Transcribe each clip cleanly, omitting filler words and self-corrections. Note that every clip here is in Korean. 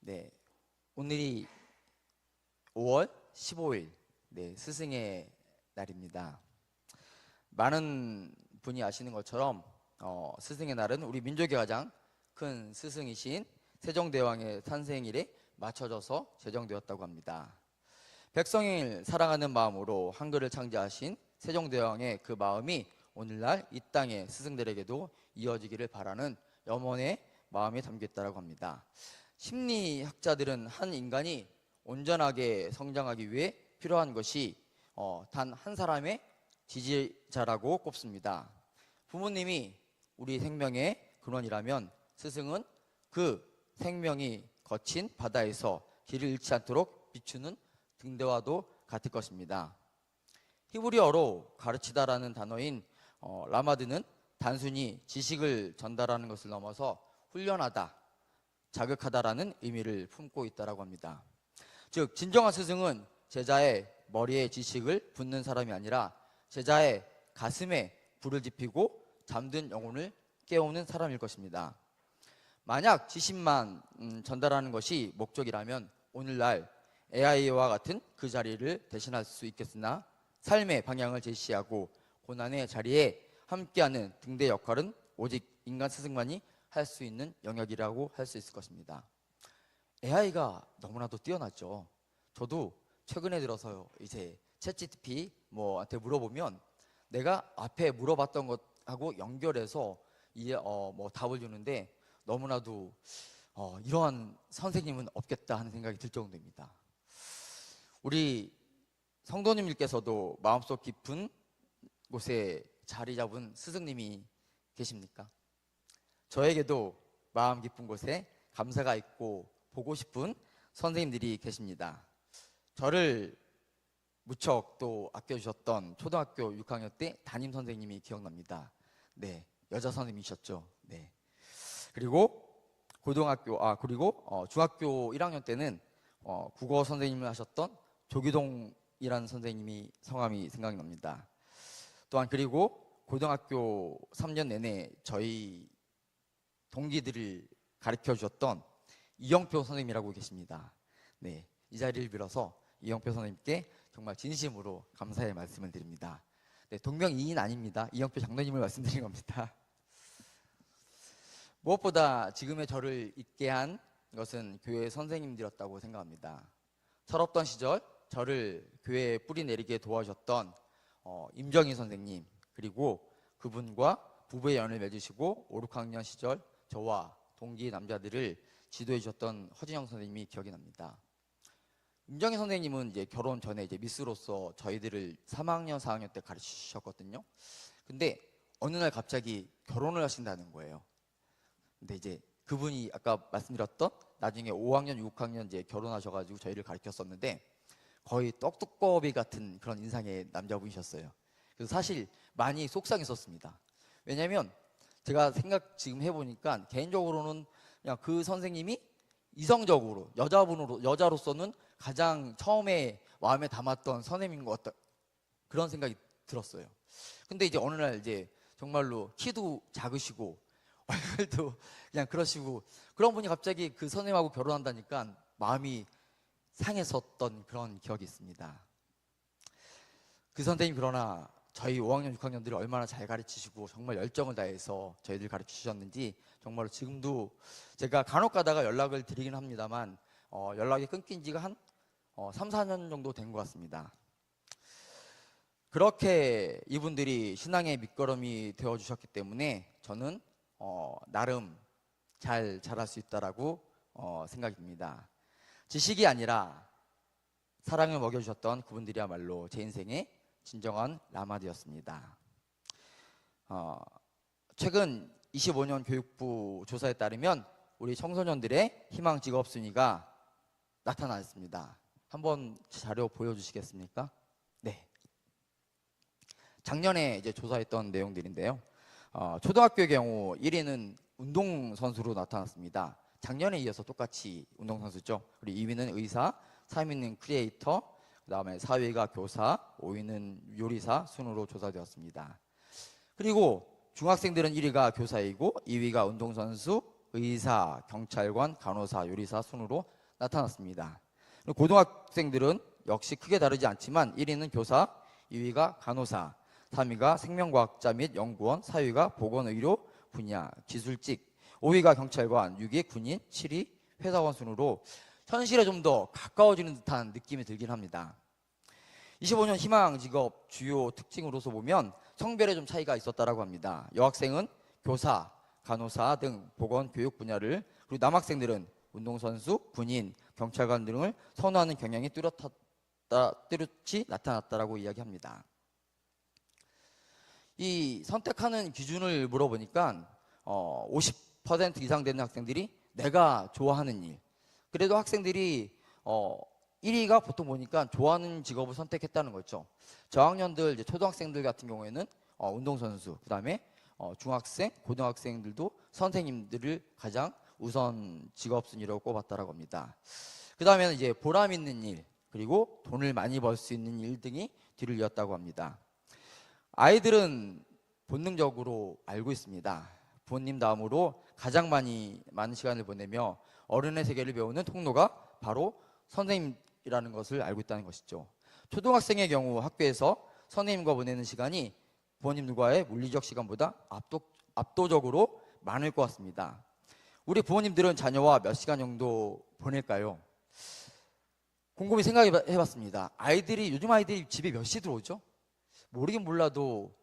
네, 오늘이 5월 15일, 스승의 날입니다. 많은 분이 아시는 것처럼 스승의 날은 우리 민족의 가장 큰 스승이신 세종대왕의 탄생일에 맞춰져서 제정되었다고 합니다. 백성을 사랑하는 마음으로 한글을 창제하신 세종대왕의 그 마음이 오늘날 이 땅의 스승들에게도 이어지기를 바라는 염원의 마음이 담겨 있다고 합니다. 심리학자들은 한 인간이 온전하게 성장하기 위해 필요한 것이 단 한 사람의 지지자라고 꼽습니다. 부모님이 우리 생명의 근원이라면 스승은 그 생명이 거친 바다에서 길을 잃지 않도록 비추는 등대와도 같을 것입니다. 히브리어로 가르치다라는 단어인 라마드는 단순히 지식을 전달하는 것을 넘어서 훈련하다, 자극하다라는 의미를 품고 있다고 합니다. 즉 진정한 스승은 제자의 머리에 지식을 붓는 사람이 아니라 제자의 가슴에 불을 지피고 잠든 영혼을 깨우는 사람일 것입니다. 만약 지식만 전달하는 것이 목적이라면 오늘날 AI와 같은 그 자리를 대신할 수 있겠으나 삶의 방향을 제시하고 고난의 자리에 함께하는 등대 역할은 오직 인간 스승만이 할 수 있는 영역이라고 할 수 있을 것입니다. AI가 너무나도 뛰어났죠. 저도 최근에 들어서 이제 챗GPT 한테 물어보면 내가 앞에 물어봤던 것하고 연결해서 답을 주는데 너무나도 이러한 선생님은 없겠다 하는 생각이 들 정도입니다. 우리 성도님들께서도 마음속 깊은 곳에 자리 잡은 스승님이 계십니까? 저에게도 마음 깊은 곳에 감사가 있고 보고 싶은 선생님들이 계십니다. 저를 무척 또 아껴주셨던 초등학교 6학년 때 담임 선생님이 기억납니다. 네, 여자 선생님이셨죠. 네. 그리고 중학교 1학년 때는 국어 선생님을 하셨던 조기동이라는 선생님이 성함이 생각이 납니다. 또한 그리고 고등학교 3년 내내 저희 동기들을 가르쳐 주셨던 이영표 선생님이라고 계십니다. 네, 이 자리를 빌어서 이영표 선생님께 정말 진심으로 감사의 말씀을 드립니다. 네, 동명이인 아닙니다. 이영표 장로님을 말씀드린 겁니다. 무엇보다 지금의 저를 있게 한 것은 교회 선생님들이었다고 생각합니다. 철없던 시절 저를 교회에 뿌리 내리게 도와주셨던 임정희 선생님, 그리고 그분과 부부의 연을 맺으시고 5, 6학년 시절 저와 동기 남자들을 지도해 주셨던 허진영 선생님이 기억이 납니다. 임정희 선생님은 이제 결혼 전에 이제 미스로서 저희들을 3학년, 4학년 때 가르치셨거든요. 근데 어느 날 갑자기 결혼을 하신다는 거예요. 근데 이제 그분이 아까 말씀드렸던 나중에 5학년, 6학년 이제 결혼하셔가지고 저희를 가르쳤었는데 거의 떡두꺼비 같은 그런 인상의 남자분이셨어요. 그래서 사실 많이 속상했었습니다. 왜냐면 제가 지금 해보니까 개인적으로는 그냥 그 선생님이 이성적으로 여자로서는 가장 처음에 마음에 담았던 선생님인 것 같다, 그런 생각이 들었어요. 근데 이제 어느 날 이제 정말로 키도 작으시고 얼굴도 그냥 그러시고 그런 분이 갑자기 그 선생님하고 결혼한다니까 마음이 상했었던 그런 기억이 있습니다. 그 선생님 그러나 저희 5학년, 6학년들이 얼마나 잘 가르치시고 정말 열정을 다해서 저희들 가르치셨는지 정말로 지금도 제가 간혹 가다가 연락을 드리긴 합니다만 연락이 끊긴 지가 한 3, 4년 정도 된 것 같습니다. 그렇게 이분들이 신앙의 밑거름이 되어주셨기 때문에 저는 나름 잘 자랄 수 있다라고 생각이 듭니다. 지식이 아니라 사랑을 먹여주셨던 그분들이야말로 제 인생의 진정한 라마드였습니다. 최근 25년 교육부 조사에 따르면 우리 청소년들의 희망 직업 순위가 나타났습니다. 한번 자료 보여주시겠습니까? 네. 작년에 이제 조사했던 내용들인데요. 초등학교의 경우 1위는 운동선수로 나타났습니다. 작년에 이어서 똑같이 운동선수죠. 그리고 2위는 의사, 3위는 크리에이터, 그 다음에 4위가 교사, 5위는 요리사 순으로 조사되었습니다. 그리고 중학생들은 1위가 교사이고 2위가 운동선수, 의사, 경찰관, 간호사, 요리사 순으로 나타났습니다. 고등학생들은 역시 크게 다르지 않지만 1위는 교사, 2위가 간호사, 3위가 생명과학자 및 연구원, 4위가 보건의료 분야, 기술직, 5위가 경찰관, 6위 군인, 7위 회사원 순으로 현실에 좀 더 가까워지는 듯한 느낌이 들긴 합니다. 25년 희망 직업 주요 특징으로서 보면 성별에 좀 차이가 있었다라고 합니다. 여학생은 교사, 간호사 등 보건 교육 분야를, 그리고 남학생들은 운동선수, 군인, 경찰관 등을 선호하는 경향이 뚜렷이 나타났다라고 이야기합니다. 이 선택하는 기준을 물어보니까 50% 이상 되는 학생들이 내가 좋아하는 일. 그래도 학생들이 1위가 보통 보니까 좋아하는 직업을 선택했다는 거죠. 저학년들, 이제 초등학생들 같은 경우에는 운동선수, 그 다음에 중학생, 고등학생들도 선생님들을 가장 우선 직업 순위로 꼽았다라고 합니다. 그 다음에는 이제 보람 있는 일, 그리고 돈을 많이 벌 수 있는 일 등이 뒤를 이었다고 합니다. 아이들은 본능적으로 알고 있습니다. 부모님 다음으로 가장 많은 시간을 보내며 어른의 세계를 배우는 통로가 바로 선생님이라는 것을 알고 있다는 것이죠. 초등학생의 경우 학교에서 선생님과 보내는 시간이 부모님들과의 물리적 시간보다 압도적으로 많을 것 같습니다. 우리 부모님들은 자녀와 몇 시간 정도 보낼까요? 곰곰이 생각해봤습니다. 요즘 아이들이 집에 몇 시에 들어오죠? 모르긴 몰라도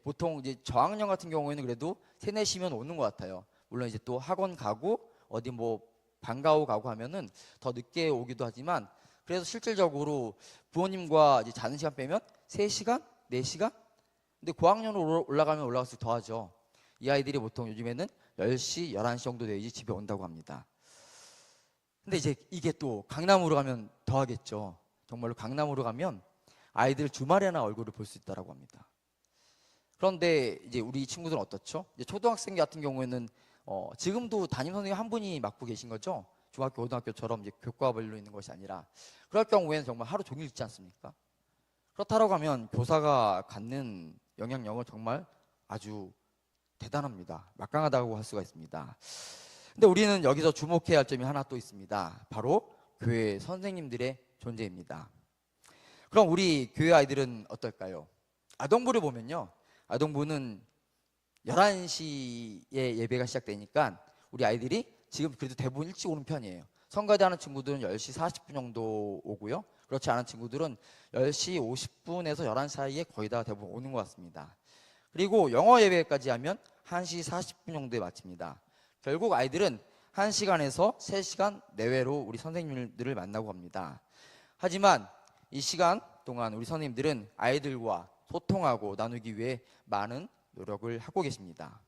보통 이제 저학년 같은 경우에는 그래도 3, 4시면 오는 것 같아요. 물론 이제 또 학원 가고 어디 뭐 방과후 가고 하면은 더 늦게 오기도 하지만, 그래서 실질적으로 부모님과 이제 자는 시간 빼면 3시간, 4시간? 근데 고학년으로 올라가면 올라갈수록 더하죠. 이 아이들이 보통 요즘에는 10시, 11시 정도 돼야지 집에 온다고 합니다. 근데 이제 이게 또 강남으로 가면 더하겠죠. 정말로 강남으로 가면 아이들 주말에나 얼굴을 볼 수 있다고 합니다. 그런데 이제 우리 친구들은 어떻죠? 이제 초등학생 같은 경우에는 지금도 담임 선생님 한 분이 맡고 계신 거죠. 중학교, 고등학교처럼 이제 교과별로 있는 것이 아니라, 그럴 경우에는 정말 하루 종일 있지 않습니까? 그렇다고 하면 교사가 갖는 영향력은 정말 아주 대단합니다. 막강하다고 할 수가 있습니다. 근데 우리는 여기서 주목해야 할 점이 하나 또 있습니다. 바로 교회 선생님들의 존재입니다. 그럼 우리 교회 아이들은 어떨까요? 아동부를 보면요, 아동부는 11시에 예배가 시작되니까 우리 아이들이 지금 그래도 대부분 일찍 오는 편이에요. 성가대 하는 친구들은 10시 40분 정도 오고요. 그렇지 않은 친구들은 10시 50분에서 11시 사이에 거의 다 대부분 오는 것 같습니다. 그리고 영어 예배까지 하면 1시 40분 정도에 마칩니다. 결국 아이들은 1시간에서 3시간 내외로 우리 선생님들을 만나고 갑니다. 하지만 이 시간 동안 우리 선생님들은 아이들과 소통하고 나누기 위해 많은 노력을 하고 계십니다.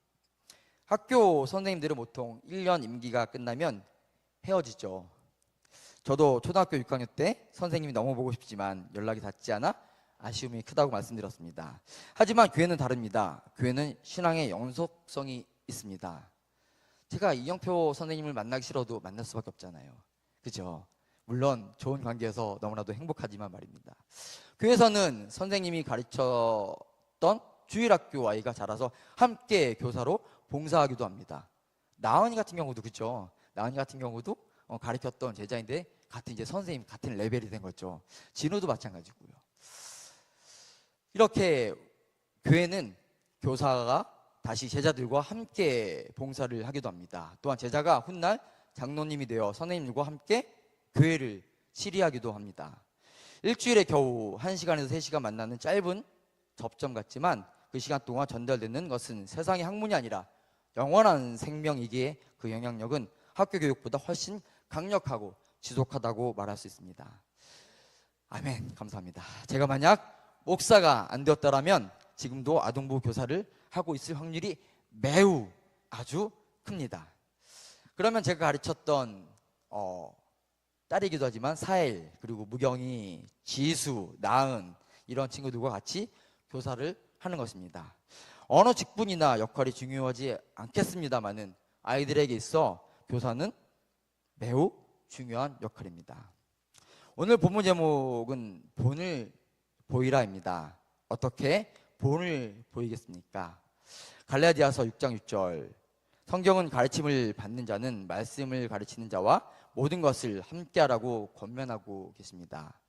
학교 선생님들은 보통 1년 임기가 끝나면 헤어지죠. 저도 초등학교 6학년 때 선생님이 너무 보고 싶지만 연락이 닿지 않아 아쉬움이 크다고 말씀드렸습니다. 하지만 교회는 다릅니다. 교회는 신앙의 영속성이 있습니다. 제가 이영표 선생님을 만나기 싫어도 만날 수밖에 없잖아요. 그죠? 물론 좋은 관계여서 너무나도 행복하지만 말입니다. 교회에서는 선생님이 가르쳤던 주일학교 아이가 자라서 함께 교사로 봉사하기도 합니다. 나은이 같은 경우도 그렇죠. 나은이 같은 경우도 가르쳤던 제자인데 같은 이제 선생님, 같은 레벨이 된 거죠. 진우도 마찬가지고요. 이렇게 교회는 교사가 다시 제자들과 함께 봉사를 하기도 합니다. 또한 제자가 훗날 장로님이 되어 선생님들과 함께 교회를 치리하기도 합니다. 일주일에 겨우 1시간에서 3시간 만나는 짧은 접점 같지만 그 시간 동안 전달되는 것은 세상의 학문이 아니라 영원한 생명이기에 그 영향력은 학교 교육보다 훨씬 강력하고 지속하다고 말할 수 있습니다. 아멘. 감사합니다. 제가 만약 목사가 안 되었더라면 지금도 아동부 교사를 하고 있을 확률이 매우 아주 큽니다. 그러면 제가 가르쳤던 딸이기도 하지만 사엘, 그리고 무경이, 지수, 나은 이런 친구들과 같이 교사를 하는 것입니다. 어느 직분이나 역할이 중요하지 않겠습니다만은 아이들에게 있어 교사는 매우 중요한 역할입니다. 오늘 본문 제목은 본을 보이라입니다. 어떻게 본을 보이겠습니까? 갈라디아서 6장 6절, 성경은 가르침을 받는 자는 말씀을 가르치는 자와 모든 것을 함께하라고 권면하고 계십니다.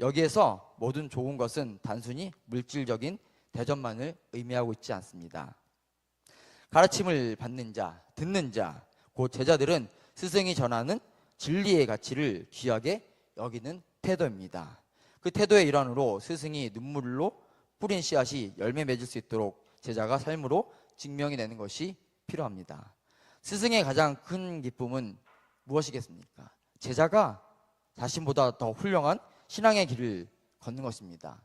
여기에서 모든 좋은 것은 단순히 물질적인 대접만을 의미하고 있지 않습니다. 가르침을 받는 자, 듣는 자, 곧 제자들은 스승이 전하는 진리의 가치를 귀하게 여기는 태도입니다. 그 태도의 일환으로 스승이 눈물로 뿌린 씨앗이 열매 맺을 수 있도록 제자가 삶으로 증명이 되는 것이 필요합니다. 스승의 가장 큰 기쁨은 무엇이겠습니까? 제자가 자신보다 더 훌륭한 신앙의 길을 걷는 것입니다.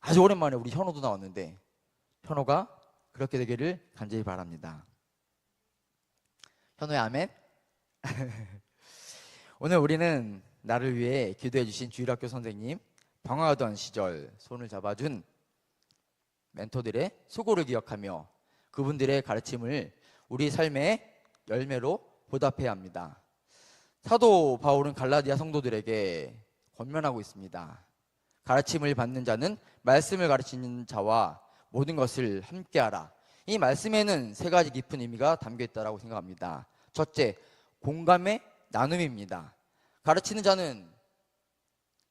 아주 오랜만에 우리 현호도 나왔는데 현호가 그렇게 되기를 간절히 바랍니다. 현호의 아멘. 오늘 우리는 나를 위해 기도해 주신 주일학교 선생님, 방황하던 시절 손을 잡아준 멘토들의 수고를 기억하며 그분들의 가르침을 우리 삶의 열매로 보답해야 합니다. 사도 바울은 갈라디아 성도들에게 권면하고 있습니다. 가르침을 받는 자는 말씀을 가르치는 자와 모든 것을 함께하라. 이 말씀에는 세 가지 깊은 의미가 담겨 있다고 생각합니다. 첫째, 공감의 나눔입니다. 가르치는 자는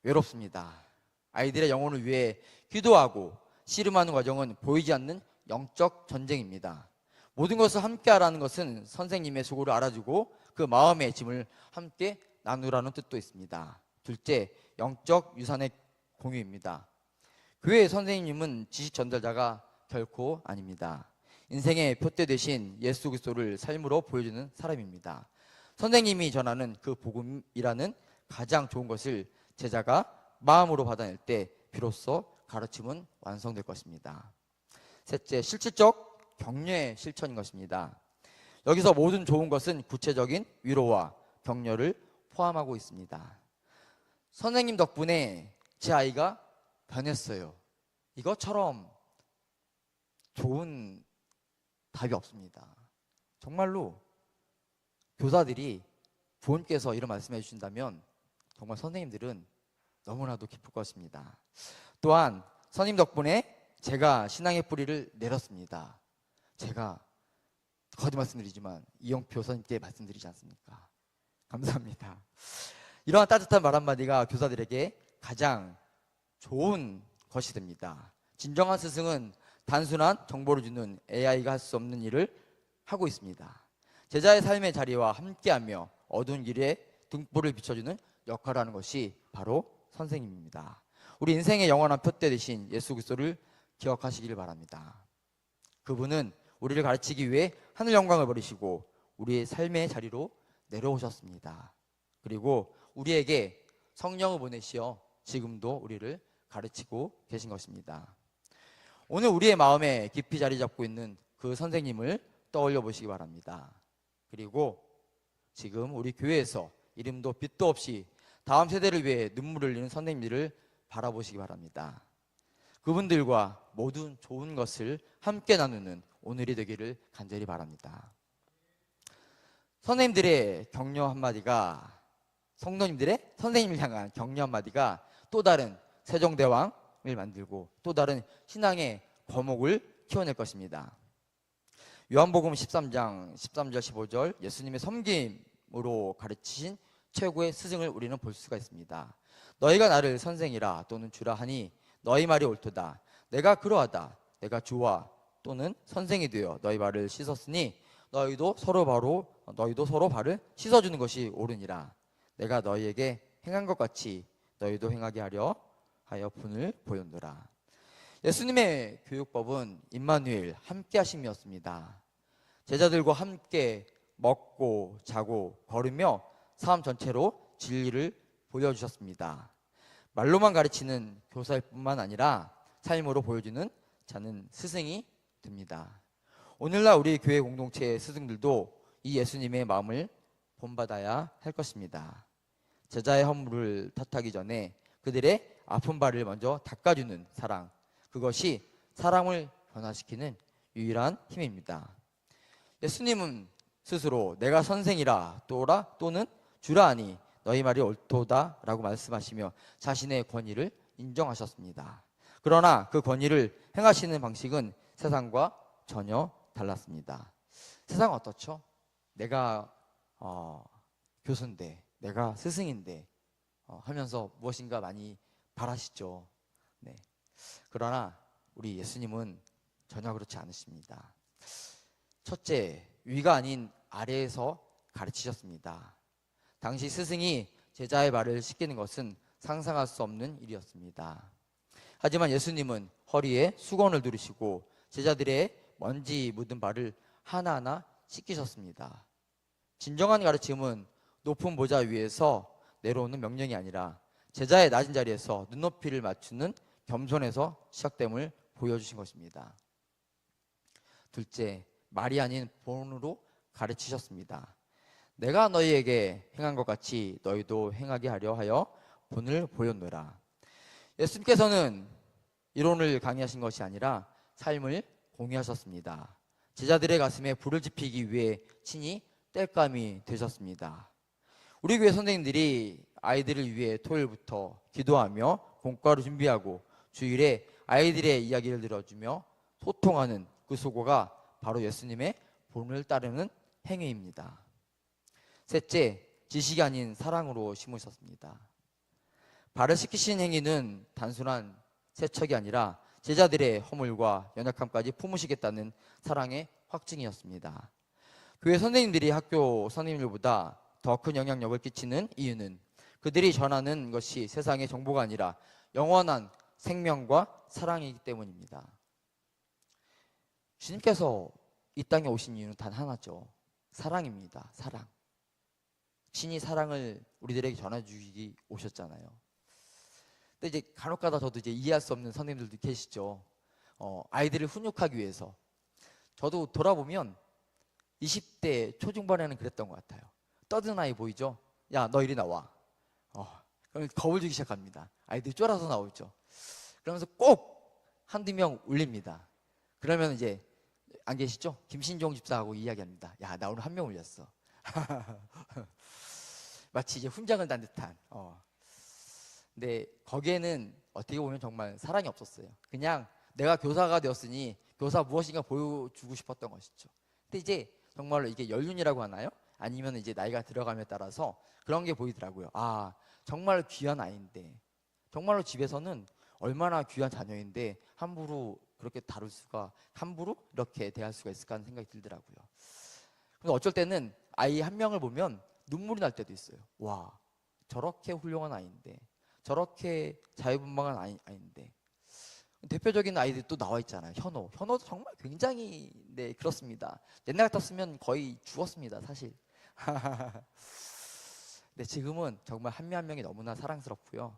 외롭습니다. 아이들의 영혼을 위해 기도하고 씨름하는 과정은 보이지 않는 영적 전쟁입니다. 모든 것을 함께하라는 것은 선생님의 수고를 알아주고 그 마음의 짐을 함께 나누라는 뜻도 있습니다. 둘째, 영적 유산의 공유입니다. 교회의 선생님은 지식 전달자가 결코 아닙니다. 인생의 표대 되신 예수 그리스도를 삶으로 보여주는 사람입니다. 선생님이 전하는 그 복음이라는 가장 좋은 것을 제자가 마음으로 받아낼 때 비로소 가르침은 완성될 것입니다. 셋째, 실질적 격려의 실천인 것입니다. 여기서 모든 좋은 것은 구체적인 위로와 격려를 포함하고 있습니다. 선생님 덕분에 제 아이가 변했어요. 이것처럼 좋은 답이 없습니다. 정말로 교사들이 부모님께서 이런 말씀해 주신다면 정말 선생님들은 너무나도 기쁠 것입니다. 또한 선생님 덕분에 제가 신앙의 뿌리를 내렸습니다. 제가 거듭 말씀드리지만 이영표 선생님께 말씀드리지 않습니까? 감사합니다. 이러한 따뜻한 말 한마디가 교사들에게 가장 좋은 것이 됩니다. 진정한 스승은 단순한 정보를 주는 AI가 할 수 없는 일을 하고 있습니다. 제자의 삶의 자리와 함께하며 어두운 길에 등불을 비춰주는 역할을 하는 것이 바로 선생님입니다. 우리 인생의 영원한 표대 되신 예수 그리스도를 기억하시길 바랍니다. 그분은 우리를 가르치기 위해 하늘 영광을 버리시고 우리의 삶의 자리로 내려오셨습니다. 그리고 우리에게 성령을 보내시어 지금도 우리를 가르치고 계신 것입니다. 오늘 우리의 마음에 깊이 자리 잡고 있는 그 선생님을 떠올려 보시기 바랍니다. 그리고 지금 우리 교회에서 이름도 빛도 없이 다음 세대를 위해 눈물을 흘리는 선생님들을 바라보시기 바랍니다. 그분들과 모든 좋은 것을 함께 나누는 오늘이 되기를 간절히 바랍니다. 선생님들의 격려 한마디가 성도님들의 선생님을 향한 격려 한마디가 또 다른 세종대왕을 만들고 또 다른 신앙의 거목을 키워낼 것입니다. 요한복음 13장 13절 15절 예수님의 섬김으로 가르치신 최고의 스승을 우리는 볼 수가 있습니다. 너희가 나를 선생이라 또는 주라 하니 너희 말이 옳도다. 내가 그러하다. 내가 주와 또는 선생이 되어 너희 발을 씻었으니 너희도 서로 발을 씻어주는 것이 옳으니라. 내가 너희에게 행한 것 같이 너희도 행하게 하여 분을 보였노라. 예수님의 교육법은 임마누엘 함께 하심이었습니다. 제자들과 함께 먹고 자고 걸으며 삶 전체로 진리를 보여주셨습니다. 말로만 가르치는 교사일 뿐만 아니라 삶으로 보여주는 자는 스승이 됩니다. 오늘날 우리 교회 공동체의 스승들도 이 예수님의 마음을 본받아야 할 것입니다. 제자의 허물을 탓하기 전에 그들의 아픈 발을 먼저 닦아주는 사랑, 그것이 사람을 변화시키는 유일한 힘입니다. 예수님은 스스로 내가 선생이라 또는 주라 하니 너희 말이 옳도다 라고 말씀하시며 자신의 권위를 인정하셨습니다. 그러나 그 권위를 행하시는 방식은 세상과 전혀 달랐습니다. 세상은 어떻죠? 내가 교수인데, 내가 스승인데 하면서 무엇인가 많이 바라시죠. 네. 그러나 우리 예수님은 전혀 그렇지 않으십니다. 첫째, 위가 아닌 아래에서 가르치셨습니다. 당시 스승이 제자의 발을 씻기는 것은 상상할 수 없는 일이었습니다. 하지만 예수님은 허리에 수건을 두르시고 제자들의 먼지 묻은 발을 하나하나 씻기셨습니다. 진정한 가르침은 높은 보좌 위에서 내려오는 명령이 아니라 제자의 낮은 자리에서 눈높이를 맞추는 겸손에서 시작됨을 보여주신 것입니다. 둘째, 말이 아닌 본으로 가르치셨습니다. 내가 너희에게 행한 것 같이 너희도 행하게 하려 하여 본을 보였노라. 예수님께서는 이론을 강의하신 것이 아니라 삶을 공유하셨습니다. 제자들의 가슴에 불을 지피기 위해 친히 땔감이 되셨습니다. 우리 교회 선생님들이 아이들을 위해 토요일부터 기도하며 공과를 준비하고 주일에 아이들의 이야기를 들어주며 소통하는 그 수고가 바로 예수님의 본을 따르는 행위입니다. 셋째, 지식이 아닌 사랑으로 심으셨습니다. 발을 씻기신 행위는 단순한 세척이 아니라 제자들의 허물과 연약함까지 품으시겠다는 사랑의 확증이었습니다. 교회 선생님들이 학교 선생님들보다 더 큰 영향력을 끼치는 이유는 그들이 전하는 것이 세상의 정보가 아니라 영원한 생명과 사랑이기 때문입니다. 주님께서 이 땅에 오신 이유는 단 하나죠. 사랑입니다. 사랑. 친히 사랑을 우리들에게 전해주기 오셨잖아요. 근데 이제 간혹가다 저도 이제 이해할 수 없는 선생님들도 계시죠. 아이들을 훈육하기 위해서. 저도 돌아보면 20대 초중반에는 그랬던 것 같아요. 떠드는 아이 보이죠? 야, 너 이리 나와. 그럼 겁을 주기 시작합니다. 아이들이 쫄아서 나오죠. 그러면서 꼭 한두 명 울립니다. 그러면 이제 안 계시죠? 김신종 집사하고 이야기합니다. 야, 나 오늘 한 명 울렸어. 마치 이제 훈장을 단 듯한. 근데 거기에는 어떻게 보면 정말 사랑이 없었어요. 그냥 내가 교사가 되었으니 교사 무엇인가 보여주고 싶었던 것이죠. 근데 이제 정말로 이게 연륜이라고 하나요? 아니면 이제 나이가 들어감에 따라서 그런 게 보이더라고요. 아, 정말 귀한 아이인데, 정말로 집에서는 얼마나 귀한 자녀인데 함부로 그렇게 다룰 수가, 함부로 이렇게 대할 수가 있을까 하는 생각이 들더라고요. 근데 어쩔 때는 아이 한 명을 보면 눈물이 날 때도 있어요. 와, 저렇게 훌륭한 아이인데, 저렇게 자유분방한 아이인데. 대표적인 아이들이 또 나와 있잖아요. 현호도 정말 굉장히 그렇습니다. 옛날 같았으면 거의 죽었습니다, 사실. 근데 지금은 정말 한 명 한 명이 너무나 사랑스럽고요.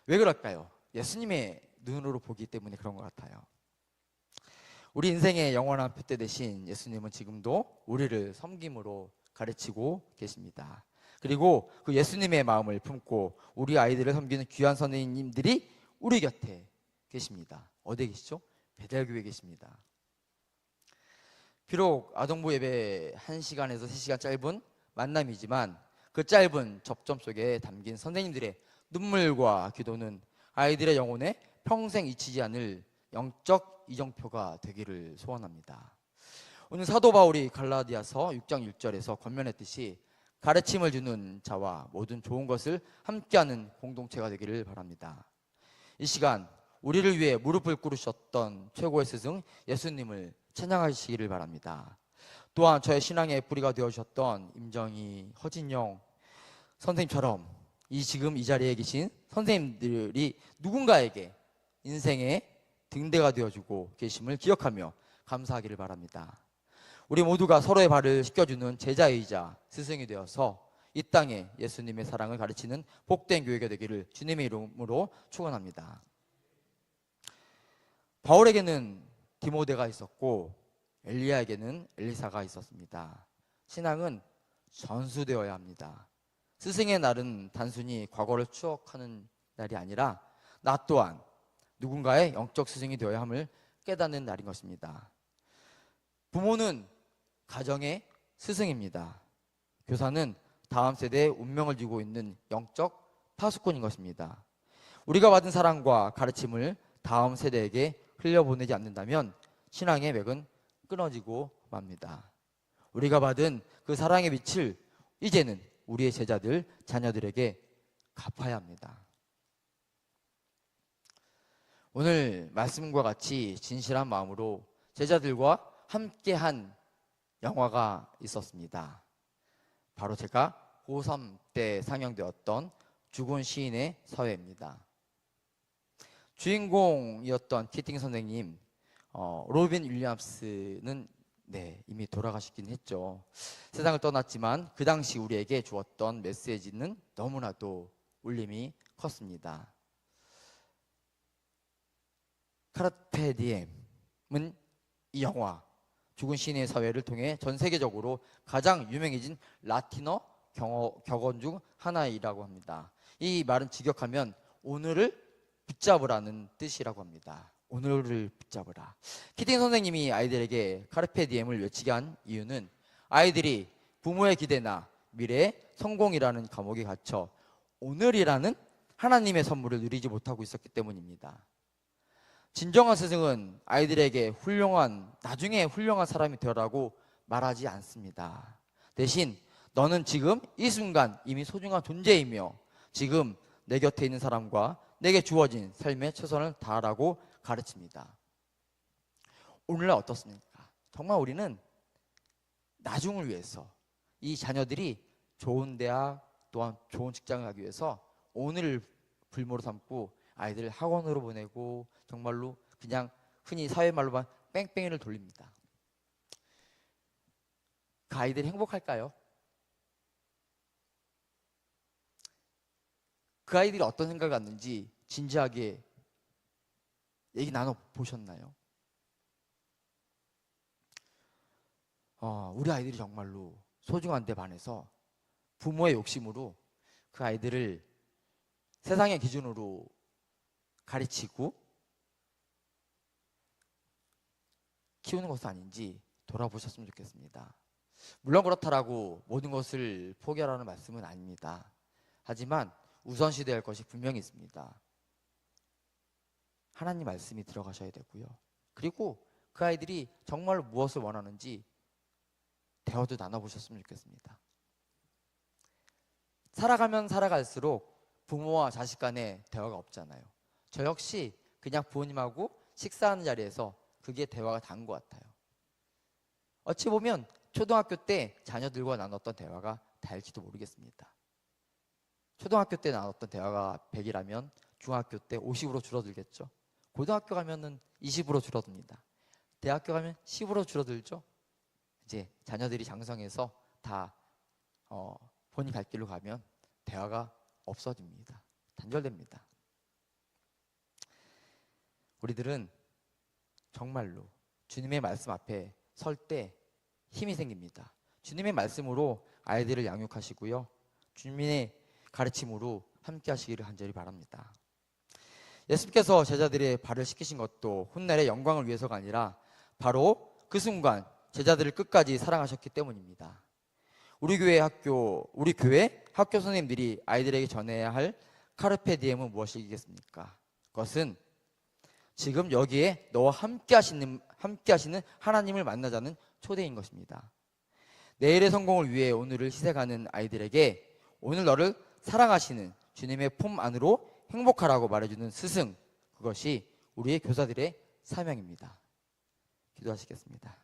왜 그럴까요? 예수님의 눈으로 보기 때문에 그런 것 같아요. 우리 인생의 영원한 표대 대신 예수님은 지금도 우리를 섬김으로 가르치고 계십니다. 그리고 그 예수님의 마음을 품고 우리 아이들을 섬기는 귀한 선생님들이 우리 곁에 계십니다. 어디에 계시죠? 베델교회에 계십니다. 비록 아동부 예배 1시간에서 3시간 짧은 만남이지만 그 짧은 접점 속에 담긴 선생님들의 눈물과 기도는 아이들의 영혼에 평생 잊히지 않을 영적 이정표가 되기를 소원합니다. 오늘 사도 바울이 갈라디아서 6장 6절에서 권면했듯이 가르침을 주는 자와 모든 좋은 것을 함께하는 공동체가 되기를 바랍니다. 이 시간 우리를 위해 무릎을 꿇으셨던 최고의 스승 예수님을 찬양하시기를 바랍니다. 또한 저의 신앙의 뿌리가 되어주셨던 임정희, 허진영 선생님처럼 지금 이 자리에 계신 선생님들이 누군가에게 인생의 등대가 되어주고 계심을 기억하며 감사하기를 바랍니다. 우리 모두가 서로의 발을 씻겨주는 제자이자 스승이 되어서 이 땅에 예수님의 사랑을 가르치는 복된 교회가 되기를 주님의 이름으로 축원합니다. 바울에게는 디모데가 있었고 엘리야에게는 엘리사가 있었습니다. 신앙은 전수되어야 합니다. 스승의 날은 단순히 과거를 추억하는 날이 아니라 나 또한 누군가의 영적 스승이 되어야 함을 깨닫는 날인 것입니다. 부모는 가정의 스승입니다. 교사는 다음 세대의 운명을 쥐고 있는 영적 파수꾼인 것입니다. 우리가 받은 사랑과 가르침을 다음 세대에게 흘려보내지 않는다면 신앙의 맥은 끊어지고 맙니다. 우리가 받은 그 사랑의 빛을 이제는 우리의 제자들, 자녀들에게 갚아야 합니다. 오늘 말씀과 같이 진실한 마음으로 제자들과 함께한 영화가 있었습니다. 바로 제가 고3 때 상영되었던 죽은 시인의 서회입니다. 주인공이었던 키팅 선생님, 로빈 윌리엄스는 이미 돌아가시긴 했죠. 세상을 떠났지만 그 당시 우리에게 주었던 메시지는 너무나도 울림이 컸습니다. 카르페 디엠은 이 영화 죽은 시인의 사회를 통해 전 세계적으로 가장 유명해진 라틴어 격언 중 하나이라고 합니다. 이 말은 직역하면 오늘을 붙잡으라는 뜻이라고 합니다. 오늘을 붙잡으라. 키팅 선생님이 아이들에게 카르페 디엠을 외치게 한 이유는 아이들이 부모의 기대나 미래의 성공이라는 감옥에 갇혀 오늘이라는 하나님의 선물을 누리지 못하고 있었기 때문입니다. 진정한 스승은 아이들에게 나중에 훌륭한 사람이 되라고 말하지 않습니다. 대신 너는 지금 이 순간 이미 소중한 존재이며 지금 내 곁에 있는 사람과 내게 주어진 삶에 최선을 다하라고 가르칩니다. 오늘날 어떻습니까? 정말 우리는 나중을 위해서 이 자녀들이 좋은 대학 또한 좋은 직장을 가기 위해서 오늘을 불모로 삼고 아이들을 학원으로 보내고 정말로 그냥 흔히 사회말로만 뺑뺑이를 돌립니다. 그 아이들이 행복할까요? 그 아이들이 어떤 생각을 갖는지 진지하게 얘기 나눠보셨나요? 우리 아이들이 정말로 소중한 데 반해서 부모의 욕심으로 그 아이들을 세상의 기준으로 가르치고 키우는 것은 아닌지 돌아보셨으면 좋겠습니다. 물론 그렇다라고 모든 것을 포기하라는 말씀은 아닙니다. 하지만 우선시돼야 할 것이 분명히 있습니다. 하나님 말씀이 들어가셔야 되고요. 그리고 그 아이들이 정말 무엇을 원하는지 대화도 나눠보셨으면 좋겠습니다. 살아가면 살아갈수록 부모와 자식 간의 대화가 없잖아요. 저 역시 그냥 부모님하고 식사하는 자리에서 그게 대화가 단 것 같아요. 어찌 보면 초등학교 때 자녀들과 나눴던 대화가 다일지도 모르겠습니다. 초등학교 때 나눴던 대화가 100이라면 중학교 때 50으로 줄어들겠죠. 고등학교 가면은 20으로 줄어듭니다. 대학교 가면 10으로 줄어들죠. 이제 자녀들이 장성해서 다 본인 갈 길로 가면 대화가 없어집니다. 단절됩니다. 우리들은 정말로 주님의 말씀 앞에 설 때 힘이 생깁니다. 주님의 말씀으로 아이들을 양육하시고요. 주님의 가르침으로 함께 하시기를 간절히 바랍니다. 예수님께서 제자들의 발을 씻기신 것도 훗날의 영광을 위해서가 아니라 바로 그 순간 제자들을 끝까지 사랑하셨기 때문입니다. 우리 교회 학교 선생님들이 아이들에게 전해야 할 카르페 디엠은 무엇이겠습니까? 그것은 지금 여기에 너와 함께 하시는 하나님을 만나자는 초대인 것입니다. 내일의 성공을 위해 오늘을 희생하는 아이들에게 오늘 너를 사랑하시는 주님의 품 안으로 행복하라고 말해주는 스승, 그것이 우리의 교사들의 사명입니다. 기도하시겠습니다.